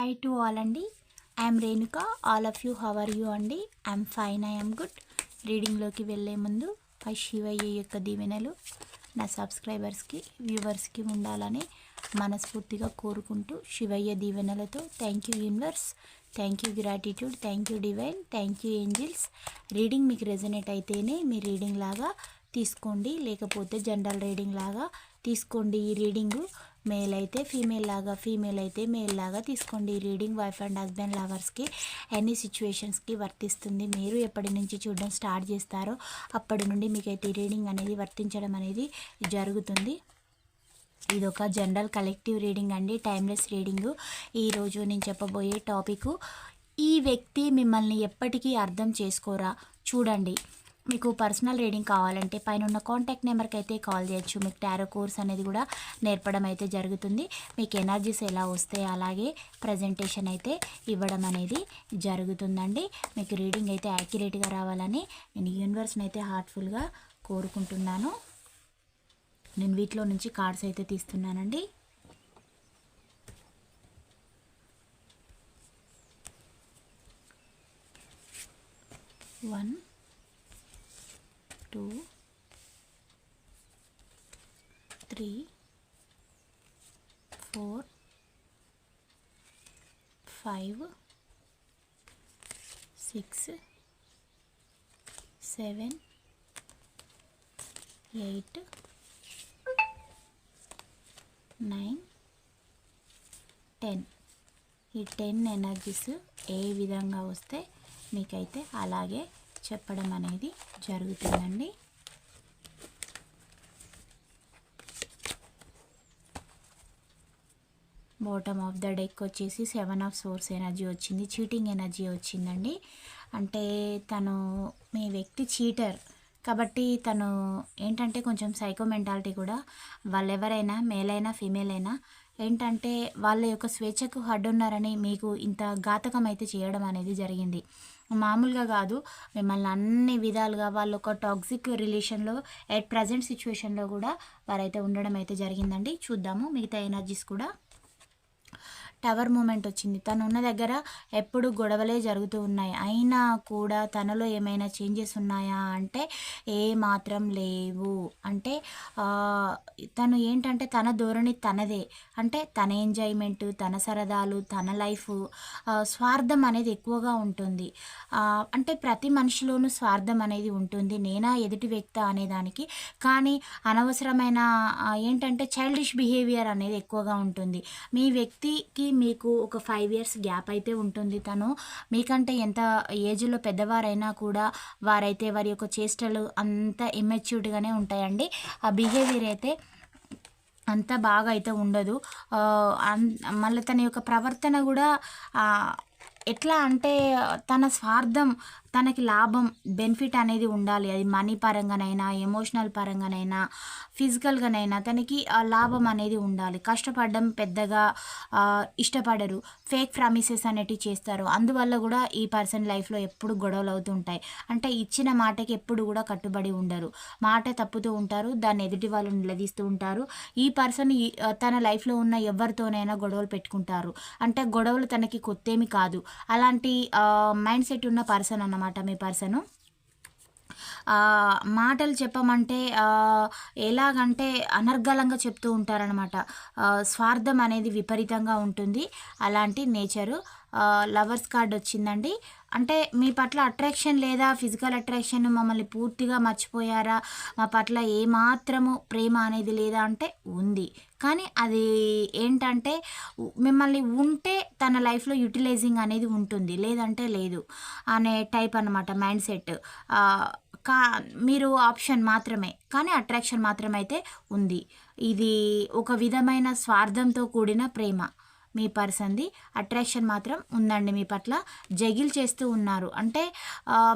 High to all అండి. I'm Renuka. All of you how are you అండి? I'm fine, I'm good. రీడింగ్లోకి వెళ్ళే ముందు ఆ శివయ్య యొక్క దీవెనలు నా సబ్స్క్రైబర్స్కి, వ్యూవర్స్కి ఉండాలని మనస్ఫూర్తిగా కోరుకుంటూ, శివయ్య దీవెనలతో thank you universe, thank you gratitude, thank you divine, thank you angels. Reading మీకు రెజనేట్ అయితేనే మీ రీడింగ్ లాగా తీసుకోండి, లేకపోతే జనరల్ రీడింగ్ లాగా తీసుకోండి. ఈ రీడింగు మేల్ అయితే ఫీమేల్ లాగా, ఫీమేల్ అయితే మేల్ లాగా తీసుకోండి. ఈ రీడింగ్ వైఫ్ అండ్ హస్బెండ్ లవర్స్కి ఎనీ సిచ్యువేషన్స్కి వర్తిస్తుంది. మీరు ఎప్పటి నుంచి చూడడం స్టార్ట్ చేస్తారో అప్పటి నుండి మీకైతే ఈ రీడింగ్ అనేది వర్తించడం అనేది జరుగుతుంది. ఇది ఒక జనరల్ కలెక్టివ్ రీడింగ్ అండి, టైమ్లెస్ రీడింగు. ఈరోజు నేను చెప్పబోయే టాపిక్, ఈ వ్యక్తి మిమ్మల్ని ఎప్పటికీ అర్థం చేసుకోరా. చూడండి, మీకు పర్సనల్ రీడింగ్ కావాలంటే పైన ఉన్న కాంటాక్ట్ నెంబర్కి అయితే కాల్ చేయొచ్చు. మీకు టారో కోర్స్ అనేది కూడా నేర్పడం అయితే జరుగుతుంది. మీకు ఎనర్జీస్ ఎలా వస్తాయి అలాగే ప్రజెంటేషన్ అయితే ఇవ్వడం అనేది జరుగుతుందండి. మీకు రీడింగ్ అయితే యాక్యురేట్గా రావాలని నేను యూనివర్స్ని అయితే హార్ట్ఫుల్గా కోరుకుంటున్నాను. నేను వీటిలో నుంచి కార్డ్స్ అయితే తీస్తున్నానండి. వన్, 2, 3, 4, 5, 6, 7, 8, 9, 10. ఈ 10 ఎనర్జీస్ ఏ విధంగా వస్తే మీకైతే అలాగే చెప్పడం అనేది జరుగుతుందండి. బాటమ్ ఆఫ్ ద డెక్ వచ్చేసి 7 ఆఫ్ సోర్స్ ఎనర్జీ వచ్చింది, చీటింగ్ ఎనర్జీ వచ్చిందండి. అంటే తను, మీ వ్యక్తి చీటర్ కాబట్టి తను ఏంటంటే కొంచెం సైకో మెంటాలిటీ కూడా. వాళ్ళెవరైనా మేల్ అయినా ఫీమేల్ అయినా ఏంటంటే వాళ్ళ యొక్క స్వేచ్ఛకు అడ్డున్నారని మీకు ఇంత ఘాతకం అయితే చేయడం అనేది జరిగింది. మామూలుగా కాదు, మిమ్మల్ని అన్ని విధాలుగా వాళ్ళు ఒక టాక్సిక్ రిలేషన్లో ఎట్ ప్రజెంట్ సిచ్యువేషన్లో కూడా వారైతే ఉండడం అయితే జరిగిందండి. చూద్దాము మిగతా ఎనర్జీస్ కూడా. టవర్ మూమెంట్ వచ్చింది. తను ఉన్న దగ్గర ఎప్పుడు గొడవలే జరుగుతూ ఉన్నాయి, అయినా కూడా తనలో ఏమైనా చేంజెస్ ఉన్నాయా అంటే ఏ మాత్రం లేవు. అంటే తను ఏంటంటే తన ధోరణి తనదే, అంటే తన ఎంజాయ్మెంట్, తన సరదాలు, తన లైఫ్, స్వార్థం అనేది ఎక్కువగా ఉంటుంది. అంటే ప్రతి మనిషిలోనూ స్వార్థం అనేది ఉంటుంది, నేనా ఎదుటి వ్యక్తి అనేదానికి. కానీ అనవసరమైన ఏంటంటే చైల్డిష్ బిహేవియర్ అనేది ఎక్కువగా ఉంటుంది. మీ వ్యక్తికి మీకు ఒక 5 years గ్యాప్ అయితే ఉంటుంది. తను మీకంటే ఎంత ఏజ్లో పెద్దవారైనా కూడా వారైతే వారి యొక్క చేష్టలు అంత ఇమ్మెచ్యూర్డ్గానే ఉంటాయండి. ఆ బిహేవియర్ అయితే అంత బాగా అయితే ఉండదు. మళ్ళీ తన యొక్క ప్రవర్తన కూడా ఎట్లా అంటే తన స్వార్థం, తనకి లాభం, బెనిఫిట్ అనేది ఉండాలి. అది మనీ పరంగానైనా, ఎమోషనల్ పరంగానైనా, ఫిజికల్గానైనా తనకి లాభం అనేది ఉండాలి. కష్టపడడం పెద్దగా ఇష్టపడరు, ఫేక్ ప్రామిసెస్ అనేటివి చేస్తారు. అందువల్ల కూడా ఈ పర్సన్ లైఫ్లో ఎప్పుడు గొడవలు అవుతుంటాయి. అంటే ఇచ్చిన మాటకి ఎప్పుడు కూడా కట్టుబడి ఉండరు, మాట తప్పుతూ ఉంటారు, దాన్ని ఎదుటి వాళ్ళు నిలదీస్తూ ఉంటారు. ఈ పర్సన్ తన లైఫ్లో ఉన్న ఎవరితోనైనా గొడవలు పెట్టుకుంటారు. అంటే గొడవలు తనకి కొత్తేమి కాదు, అలాంటి మైండ్ సెట్ ఉన్న పర్సన్ అన్నమాట మీ పర్సను. మాటలు చెప్పమంటే ఎలాగంటే అనర్గళంగా చెప్తూ ఉంటారనమాట. స్వార్థం అనేది విపరీతంగా ఉంటుంది, అలాంటి నేచరు. లవర్స్ కార్డ్ వచ్చిందండి. అంటే మీ పట్ల అట్రాక్షన్ లేదా, ఫిజికల్ అట్రాక్షన్, మమ్మల్ని పూర్తిగా మర్చిపోయారా, మా పట్ల ఏమాత్రము ప్రేమ అనేది లేదా అంటే ఉంది. కానీ అది ఏంటంటే మిమ్మల్ని ఉంటే తన లైఫ్లో యూటిలైజింగ్ అనేది ఉంటుంది, లేదంటే లేదు అనే టైప్ అన్నమాట మైండ్ సెట్. మీరు ఆప్షన్ మాత్రమే, కానీ అట్రాక్షన్ మాత్రమైతే ఉంది. ఇది ఒక విధమైన స్వార్థంతో కూడిన ప్రేమ మీ పర్సన్ది. అట్రాక్షన్ మాత్రం ఉందండి మీ పట్ల, జగిల్ చేస్తూ ఉన్నారు. అంటే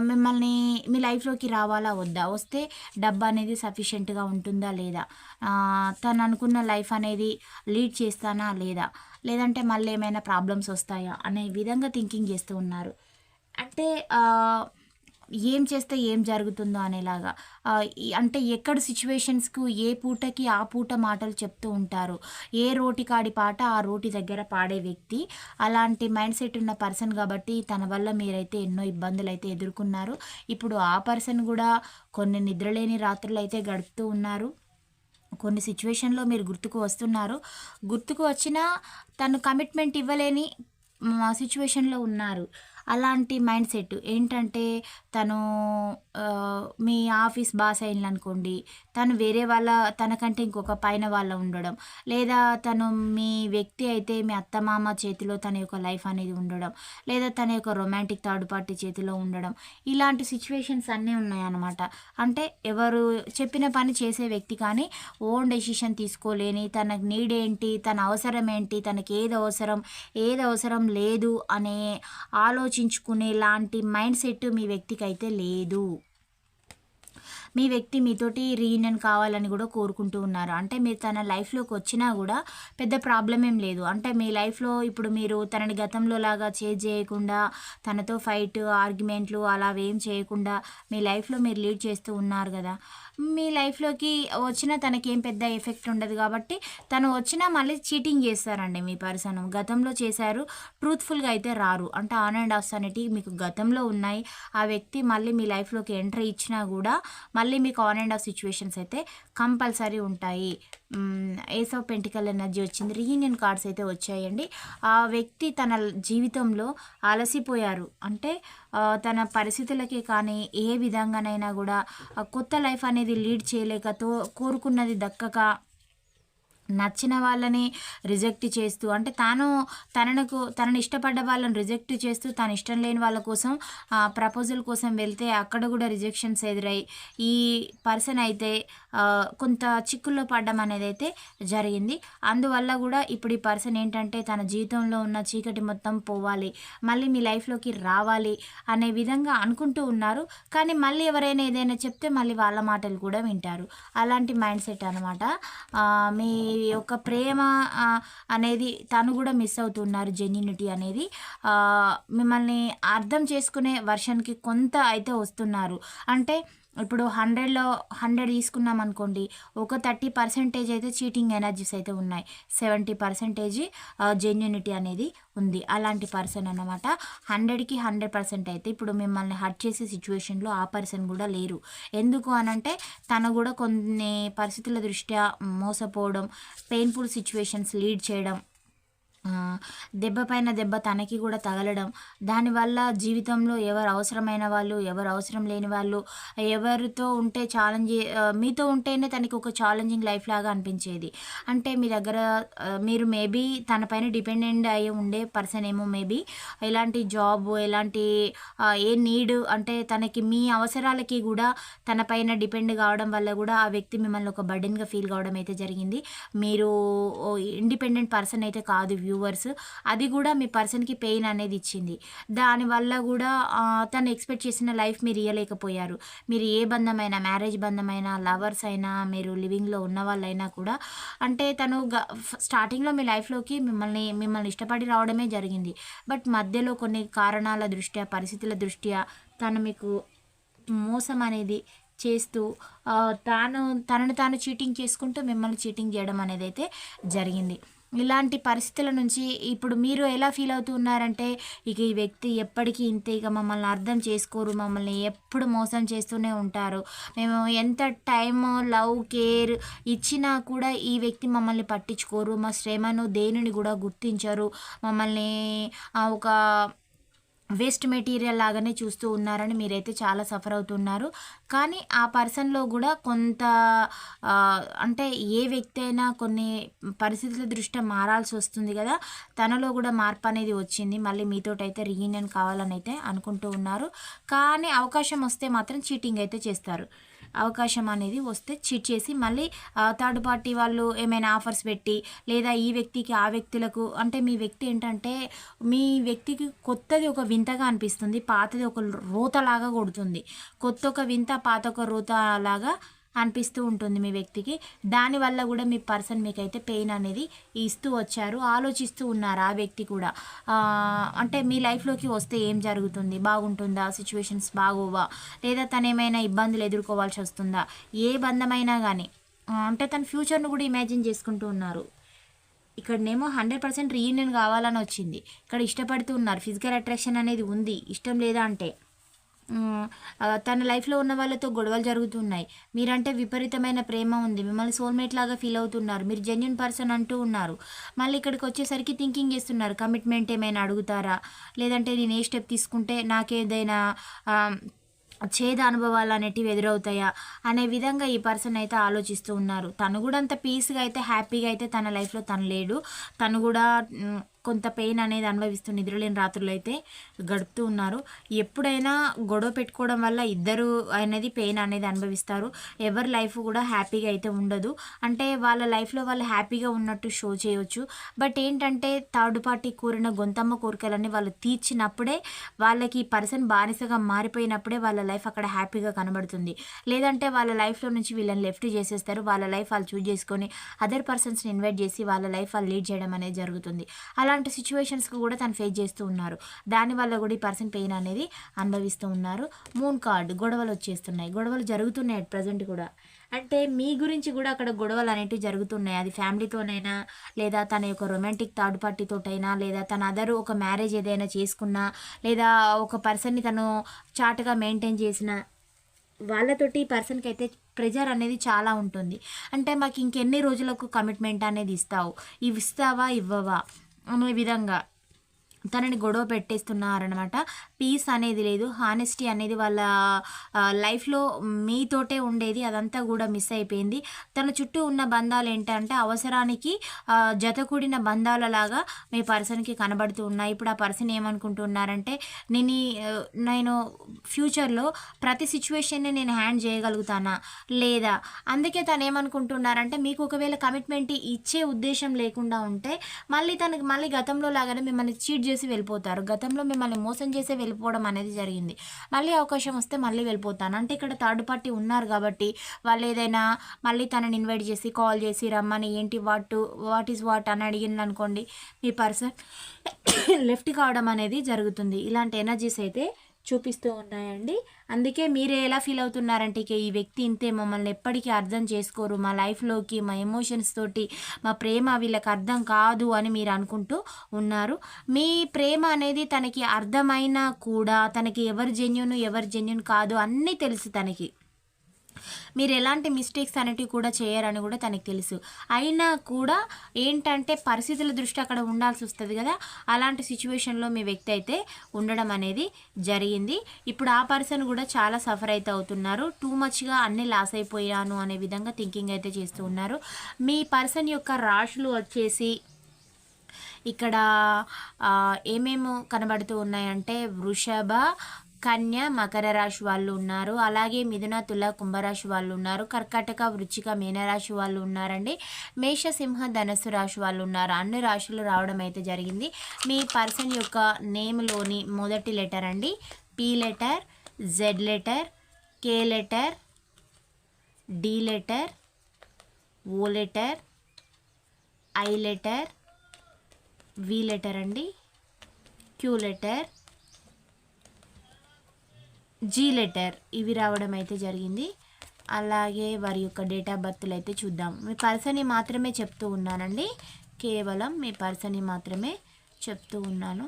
మిమ్మల్ని మీ లైఫ్లోకి రావాలా వద్దా, వస్తే డబ్బు అనేది సఫిషియెంట్గా ఉంటుందా లేదా, తను అనుకున్న లైఫ్ అనేది లీడ్ చేస్తానా లేదా, లేదంటే మళ్ళీ ఏమైనా ప్రాబ్లమ్స్ వస్తాయా అనే విధంగా థింకింగ్ చేస్తూ ఉన్నారు. అంటే ఏం చేస్తే ఏం జరుగుతుందో అనేలాగా. అంటే ఎక్కడ సిచ్యువేషన్స్‌కు ఏ పూటకి ఆ పూట మాటలు చెప్తూ ఉంటారు. ఏ రోటికాడి పాట ఆ రోటి దగ్గర పాడే వ్యక్తి. అలాంటి మైండ్ సెట్ ఉన్న పర్సన్ కాబట్టి తన వల్ల మీరైతే ఎన్నో ఇబ్బందులైతే ఎదుర్కొన్నారు. ఇప్పుడు ఆ పర్సన్ గూడా కొన్ని నిద్రలేని రాత్రులైతే గడుపుతూ ఉన్నారు. కొన్ని సిచ్యువేషన్‌లో మీరు గుర్తుకు వస్తున్నారు. గుర్తుకు వచ్చినా తను కమిట్మెంట్ ఇవ్వలేని సిచ్యువేషన్‌లో ఉన్నారు. అలాంటి మైండ్ సెట్ ఏంటంటే తను మీ ఆఫీస్ బాస్ అయిందనుకోండి, తను వేరే వాళ్ళ తనకంటే ఇంకొక పైన వాళ్ళ ఉండడం, లేదా తను మీ వ్యక్తి అయితే మీ అత్తమామ చేతిలో తన యొక్క లైఫ్ అనేది ఉండడం, లేదా తన యొక్క రొమాంటిక్ థర్డ్ పార్టీ చేతిలో ఉండడం, ఇలాంటి సిచ్యువేషన్స్ అన్నీ ఉన్నాయన్నమాట. అంటే ఎవరు చెప్పిన పని చేసే వ్యక్తి కానీ ఓన్ డెసిషన్ తీసుకోలేని, తన నీడ్ ఏంటి, తన అవసరం ఏంటి, తనకి ఏది అవసరం లేదు అనే ఆలోచించుకునే లాంటి మైండ్ సెట్ మీ వ్యక్తికి అయితే లేదు. మీ వ్యక్తి మీతోటి రీయూనియన్ కావాలని కూడా కోరుకుంటూ ఉన్నారు. అంటే మీరు తన లైఫ్‌లోకి వచ్చినా కూడా పెద్ద ప్రాబ్లమ్ ఏం లేదు. అంటే మీ లైఫ్‌లో ఇప్పుడు మీరు తనని గతంలో లాగా చేజ్ చేయకుండా, తనతో ఫైట్, ఆర్గ్యుమెంట్లు అలావేం చేయకుండా మీ లైఫ్‌లో మీరు లీడ్ చేస్తూ ఉన్నారు గదా! మీ లైఫ్‌లోకి వచ్చినా తనకేం పెద్ద ఎఫెక్ట్ ఉండదు కాబట్టి, తను వచ్చినా మళ్ళీ చీటింగ్ చేస్తారండి మీ పర్సన్. గతంలో చేశారు, ట్రూత్‌ఫుల్‌గా అయితే రారు. అంటే ఆన్ అండ్ ఆఫ్స్ అనేటివి మీకు గతంలో ఉన్నాయి. ఆ వ్యక్తి మళ్ళీ మీ లైఫ్‌లోకి ఎంట్రీ ఇచ్చినా గూడా మళ్ళీ మీకు ఆన్ అండ్ ఆఫ్ సిచ్యువేషన్స్ అయితే కంపల్సరీ ఉంటాయి. ఏస్ ఆఫ్ పెంటికల్ ఎనర్జీ వచ్చింది. రీయూనియన్ కార్డ్స్ అయితే వచ్చాయండి. ఆ వ్యక్తి తన జీవితంలో అలసిపోయారు. అంటే తన పరిస్థితులకే కానీ ఏ విధంగానైనా కూడా కొత్త లైఫ్ అనేది లీడ్ చేయలేక కోరుకున్నది దక్కక నచ్చిన వాళ్ళని రిజెక్ట్ చేస్తూ అంటే తనని ఇష్టపడ్డ వాళ్ళని రిజెక్ట్ చేస్తూ తను ఇష్టం లేని వాళ్ళ కోసం ప్రపోజల్ కోసం వెళ్తే అక్కడ కూడా రిజెక్షన్స్ ఎదురై ఈ పర్సన్ అయితే కొంత చిక్కుల్లో పడ్డం అనేది అయితే జరిగింది. అందువల్ల కూడా ఇప్పుడు ఈ పర్సన్ ఏంటంటే తన జీవితంలో ఉన్న చీకటి మొత్తం పోవాలి, మళ్ళీ మీ లైఫ్లోకి రావాలి అనే విధంగా అనుకుంటూ ఉన్నారు. కానీ మళ్ళీ ఎవరైనా ఏదైనా చెప్తే మళ్ళీ వాళ్ళ మాటలు కూడా వింటారు. అలాంటి మైండ్ సెట్ అనమాట. మీ యొక్క ప్రేమ అనేది తను కూడా మిస్ అవుతున్నారు. జెన్యూనిటీ అనేది మిమ్మల్ని అర్థం చేసుకునే వర్షన్కి కొంత అయితే వస్తున్నారు. అంటే ఇప్పుడు 100లో 100 తీసుకున్నాం అనుకోండి, ఒక 30% అయితే చీటింగ్ ఎనర్జీస్ అయితే ఉన్నాయి, 70% జెన్యూనిటీ అనేది ఉంది. అలాంటి పర్సన్ అన్నమాట. 100కి 100% అయితే ఇప్పుడు మిమ్మల్ని హర్ట్ చేసే సిచ్యువేషన్లో ఆ పర్సన్ కూడా లేరు. ఎందుకు అనంటే తను కూడా కొన్ని పరిస్థితుల దృష్ట్యా మోసపోవడం, పెయిన్ఫుల్ సిచ్యువేషన్స్ లీడ్ చేయడం, దెబ్బ పైన దెబ్బ తనకి కూడా తగలడం, దానివల్ల జీవితంలో ఎవరు అవసరమైన వాళ్ళు, ఎవరు అవసరం లేని వాళ్ళు, ఎవరితో ఉంటే మీతో ఉంటేనే తనకి ఒక ఛాలెంజింగ్ లైఫ్ లాగా అనిపించేది. అంటే మీ దగ్గర మీరు మేబీ తన పైన డిపెండెంట్ అయ్యి ఉండే పర్సన్ ఏమో మేబీ ఎలాంటి జాబ్, ఎలాంటి ఏ నీడ్ అంటే తనకి మీ అవసరాలకి కూడా తన పైన డిపెండ్ కావడం వల్ల కూడా ఆ వ్యక్తి మిమ్మల్ని ఒక బర్డెన్గా ఫీల్ కావడం అయితే జరిగింది. మీరు ఇండిపెండెంట్ పర్సన్ అయితే కాదు వ్యూవర్స్. అది కూడా మీ పర్సన్కి పెయిన్ అనేది ఇచ్చింది. దానివల్ల కూడా తను ఎక్స్పెక్ట్ చేసిన లైఫ్ మీరు ఇవ్వలేకపోయారు. మీరు ఏ బంధమైనా, మ్యారేజ్ బంధమైనా, లవర్స్ అయినా, మీరు లివింగ్లో ఉన్న వాళ్ళైనా కూడా అంటే తను స్టార్టింగ్లో మీ లైఫ్లోకి మిమ్మల్ని ఇష్టపడి రావడమే జరిగింది. బట్ మధ్యలో కొన్ని కారణాల దృష్ట్యా, పరిస్థితుల దృష్ట్యా తను మీకు మోసం అనేది చేస్తూ తనను తాను చీటింగ్ చేసుకుంటూ మిమ్మల్ని చీటింగ్ చేయడం అనేది అయితే జరిగింది. ఇలాంటి పరిస్థితుల నుంచి ఇప్పుడు మీరు ఎలా ఫీల్ అవుతూ ఉన్నారంటే ఇక ఈ వ్యక్తి ఎప్పటికీ ఇంతే, ఇక మమ్మల్ని అర్థం చేసుకోరు, మమ్మల్ని ఎప్పుడు మోసం చేస్తూనే ఉంటారు, మేము ఎంత టైం, లవ్, కేర్ ఇచ్చినా కూడా ఈ వ్యక్తి మమ్మల్ని పట్టించుకోరు, మా శ్రమను దేనిని కూడా గుర్తించరు, మమ్మల్ని ఒక వేస్ట్ మెటీరియల్ లాగానే చూస్తూ ఉన్నారని మీరైతే చాలా సఫర్ అవుతున్నారు. కానీ ఆ పర్సన్లో కూడా కొంత అంటే ఏ వ్యక్తి అయినా కొన్ని పరిస్థితుల దృష్ట్యా మారాల్సి వస్తుంది కదా, తనలో కూడా మార్పు అనేది వచ్చింది. మళ్ళీ మీతోటైతే రీయూనియన్ కావాలని అయితే అనుకుంటూ ఉన్నారు. కానీ అవకాశం వస్తే మాత్రం చీటింగ్ అయితే చేస్తారు. అవకాశం అనేది వస్తే చీట్ చేసి మళ్ళీ థర్డ్ పార్టీ వాళ్ళు ఏమైనా ఆఫర్స్ పెట్టి, లేదా ఈ వ్యక్తికి ఆ వ్యక్తులకు అంటే మీ వ్యక్తి ఏంటంటే మీ వ్యక్తికి కొత్తది ఒక వింతగా అనిపిస్తుంది, పాతది ఒక రోతలాగా కొడుతుంది. కొత్త ఒక వింత, పాత ఒక రోత లాగా అనిపిస్తూ ఉంటుంది మీ వ్యక్తికి. దానివల్ల కూడా మీ పర్సన్ మీకైతే పెయిన్ అనేది ఇస్తూ వచ్చారు, ఆలోచిస్తూ ఉన్నారు ఆ వ్యక్తి కూడా. అంటే మీ లైఫ్లోకి వస్తే ఏం జరుగుతుంది, బాగుంటుందా, సిచ్యువేషన్స్ బాగోవా, లేదా తను ఏమైనా ఇబ్బందులు ఎదుర్కోవాల్సి వస్తుందా, ఏ బంధమైనా కానీ అంటే తన ఫ్యూచర్ను కూడా ఇమాజిన్ చేసుకుంటూ ఉన్నారు. ఇక్కడనేమో 100% రీయూనియన్ కావాలని వచ్చింది, ఇక్కడ ఇష్టపడుతూ ఉన్నారు, ఫిజికల్ అట్రాక్షన్ అనేది ఉంది, ఇష్టం లేదా అంటే తన లైఫ్లో ఉన్న వాళ్ళతో గొడవలు జరుగుతున్నాయి, మీరంటే విపరీతమైన ప్రేమ ఉంది, మిమ్మల్ని సోల్మేట్ లాగా ఫీల్ అవుతున్నారు, మీరు జెన్యున్ పర్సన్ అంటూ ఉన్నారు. మళ్ళీ ఇక్కడికి వచ్చేసరికి థింకింగ్ చేస్తున్నారు, కమిట్మెంట్ ఏమైనా అడుగుతారా, లేదంటే నేను ఏ స్టెప్ తీసుకుంటే నాకేదైనా చేదు అనుభవాలు అనేటివి ఎదురవుతాయా అనే విధంగా ఈ పర్సన్ అయితే ఆలోచిస్తూ ఉన్నారు. తను కూడా అంత పీస్గా అయితే హ్యాపీగా అయితే తన లైఫ్లో తను లేడు. తను కూడా కొంత పెయిన్ అనేది అనుభవిస్తూ నిద్రలేని రాత్రులు అయితే గడుపుతూ ఉన్నారు. ఎప్పుడైనా గొడవ పెట్టుకోవడం వల్ల ఇద్దరు అనేది పెయిన్ అనేది అనుభవిస్తారు. ఎవరి లైఫ్ కూడా హ్యాపీగా అయితే ఉండదు. అంటే వాళ్ళ లైఫ్లో వాళ్ళు హ్యాపీగా ఉన్నట్టు షో చేయవచ్చు. బట్ ఏంటంటే థర్డ్ పార్టీ కోరిన గొంతమ్మ కోరికలన్నీ వాళ్ళు తీర్చినప్పుడే, వాళ్ళకి పర్సన్ బానిసగా మారిపోయినప్పుడే వాళ్ళ లైఫ్ అక్కడ హ్యాపీగా కనబడుతుంది. లేదంటే వాళ్ళ లైఫ్లో నుంచి వీళ్ళని లెఫ్ట్ చేసేస్తారు. వాళ్ళ లైఫ్ వాళ్ళు చూజ్ చేసుకొని అదర్ పర్సన్స్ని ఇన్వైట్ చేసి వాళ్ళ లైఫ్ వాళ్ళు లీడ్ చేయడం అనేది జరుగుతుంది. అలాంటి సిచ్యువేషన్స్కి కూడా తను ఫేస్ చేస్తూ ఉన్నారు. దానివల్ల కూడా ఈ పర్సన్ పెయిన్ అనేది అనుభవిస్తూ ఉన్నారు. మూన్ కార్డ్, గొడవలు వచ్చేస్తున్నాయి, గొడవలు జరుగుతున్నాయి అట్ ప్రజెంట్ కూడా. అంటే మీ గురించి కూడా అక్కడ గొడవలు అనేటివి జరుగుతున్నాయి. అది ఫ్యామిలీతోనైనా, లేదా తన యొక్క రొమాంటిక్ థర్డ్ పార్టీతోటైనా, లేదా తన అదర్ ఒక మ్యారేజ్ ఏదైనా చేసుకున్నా, లేదా ఒక పర్సన్ని తను చాటుగా మెయింటైన్ చేసిన వాళ్ళతోటి పర్సన్కి అయితే ప్రెజర్ అనేది చాలా ఉంటుంది. అంటే మాకు ఇంకెన్ని రోజులకు కమిట్మెంట్ అనేది ఇస్తావు, ఇవి ఇస్తావా ఇవ్వవా అనే విధంగా తనని గొడవ పెట్టేస్తున్నారనమాట. పీస్ అనేది లేదు, హానెస్టీ అనేది వాళ్ళ లైఫ్లో మీతోటే ఉండేది, అదంతా కూడా మిస్ అయిపోయింది. తన చుట్టూ ఉన్న బంధాలు ఏంటంటే అవసరానికి జతకూడిన బంధాలలాగా మీ పర్సన్కి కనబడుతూ ఉన్నాయి. ఇప్పుడు ఆ పర్సన్ ఏమనుకుంటున్నారంటే నేను ఫ్యూచర్లో ప్రతి సిచ్యువేషన్ని నేను హ్యాండ్ చేయగలుగుతానా లేదా, అందుకే తను ఏమనుకుంటున్నారంటే మీకు ఒకవేళ కమిట్మెంట్ ఇచ్చే ఉద్దేశం లేకుండా ఉంటే మళ్ళీ గతంలో లాగానే మిమ్మల్ని చీట్ చేసి వెళ్ళిపోతారు. గతంలో మిమ్మల్ని మోసం చేసే వెళ్ళిపోవడం అనేది జరిగింది. మళ్ళీ అవకాశం వస్తే మళ్ళీ వెళ్ళిపోతాను అంటే ఇక్కడ థర్డ్ పార్టీ ఉన్నారు కాబట్టి వాళ్ళు ఏదైనా మళ్ళీ తనని ఇన్వైట్ చేసి కాల్ చేసి రమ్మని ఏంటి వాట్ ఈజ్ వాట్ అని అడిగింది అనుకోండి, మీ పర్సన్ లెఫ్ట్ కావడం అనేది జరుగుతుంది. ఇలాంటి ఎనర్జీస్ అయితే చూపిస్తూ ఉన్నాయండి. అందుకే మీరు ఎలా ఫీల్ అవుతున్నారంటే ఇక ఈ వ్యక్తి ఇంతే, మమ్మల్ని ఎప్పటికీ అర్థం చేసుకోరు, మా లైఫ్లోకి మా ఎమోషన్స్ తోటి మా ప్రేమ వీళ్ళకి అర్థం కాదు అని మీరు అనుకుంటూ ఉన్నారు. మీ ప్రేమ అనేది తనకి అర్థమైనా కూడా తనకి ఎవరు జెన్యూన్ కాదు అన్నీ తెలుసు తనకి. మీరు ఎలాంటి మిస్టేక్స్ అనేటివి కూడా చేయరని కూడా తనకి తెలుసు. అయినా కూడా ఏంటంటే పరిస్థితుల దృష్టి అక్కడ ఉండాల్సి వస్తుంది కదా, అలాంటి సిచ్యువేషన్లో మీ వ్యక్తి అయితే ఉండడం అనేది జరిగింది. ఇప్పుడు ఆ పర్సన్ కూడా చాలా సఫర్ అయితే అవుతున్నారు. టూ మచ్గా అన్నీ లాస్ అయిపోయాను అనే విధంగా థింకింగ్ అయితే చేస్తూ ఉన్నారు. మీ పర్సన్ యొక్క రాశులు వచ్చేసి ఇక్కడ ఏమేమో కనబడుతూ ఉన్నాయంటే వృషభ, కన్య, మకర రాశి వాళ్ళు ఉన్నారు. అలాగే మిథున, తుల, కుంభరాశి వాళ్ళు ఉన్నారు. కర్కాటక, వృచ్చిక, మీనరాశి వాళ్ళు ఉన్నారండి. మేష, సింహ, ధనస్సు రాశి వాళ్ళు ఉన్నారు. అన్ని రాశులు రావడం అయితే జరిగింది. మీ పర్సన్ యొక్క నేమ్లోని మొదటి లెటర్ అండి, P letter, Z letter, K letter, D letter, O letter, I letter, V letter అండి, క్యూ లెటర్, జీ లెటర్, ఇవి రావడం అయితే జరిగింది. అలాగే వారి యొక్క డేట్ ఆఫ్ బర్త్లు అయితే చూద్దాం. మీ పర్సన్ని మాత్రమే చెప్తూ ఉన్నానండి, కేవలం మీ పర్సన్ని మాత్రమే చెప్తూ ఉన్నాను.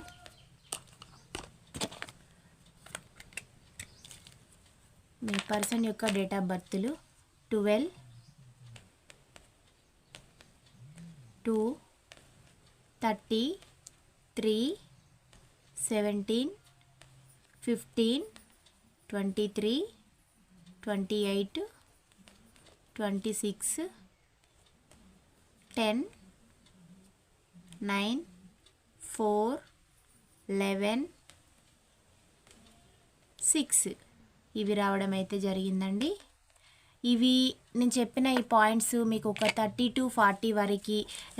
మీ పర్సన్ యొక్క డేట్ ఆఫ్ బర్త్లు 12/2/33/17/15 23 28 26 10 9 4 11 6 ఇవి రావడం అయితే జరిగిందండి. ఇవి నేను చెప్పిన ఈ పాయింట్స్ మీకు ఒక 30 to 40 వరకు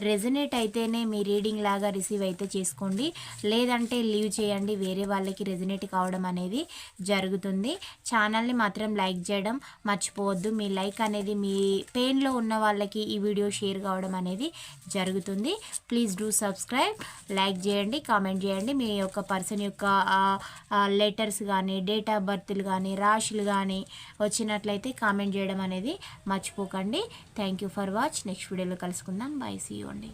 రెజనేట్ అయితేనే మీ రీడింగ్ లాగా రిసీవ్ అయితే చేసుకోండి, లేదంటే లీవ్ చేయండి. వేరే వాళ్ళకి రెజనేట్ కావడం అనేది జరుగుతుంది. ఛానల్ని మాత్రం లైక్ చేయడం మర్చిపోవద్దు. మీ లైక్ అనేది మీ పెయిన్లో ఉన్న వాళ్ళకి ఈ వీడియో షేర్ కావడం అనేది జరుగుతుంది. ప్లీజ్ డూ సబ్స్క్రైబ్, లైక్ చేయండి, కామెంట్ చేయండి. మీ యొక్క పర్సన్ యొక్క లెటర్స్ కానీ, డేట్ ఆఫ్ బర్త్లు కానీ, రాశులు కానీ వచ్చినట్లయితే కామెంట్ చేయడం అనేది మర్చిపోకండి. Thank you for watch. Next వీడియోలో కలుసుకుందాం. బై, సీ యూ అండి.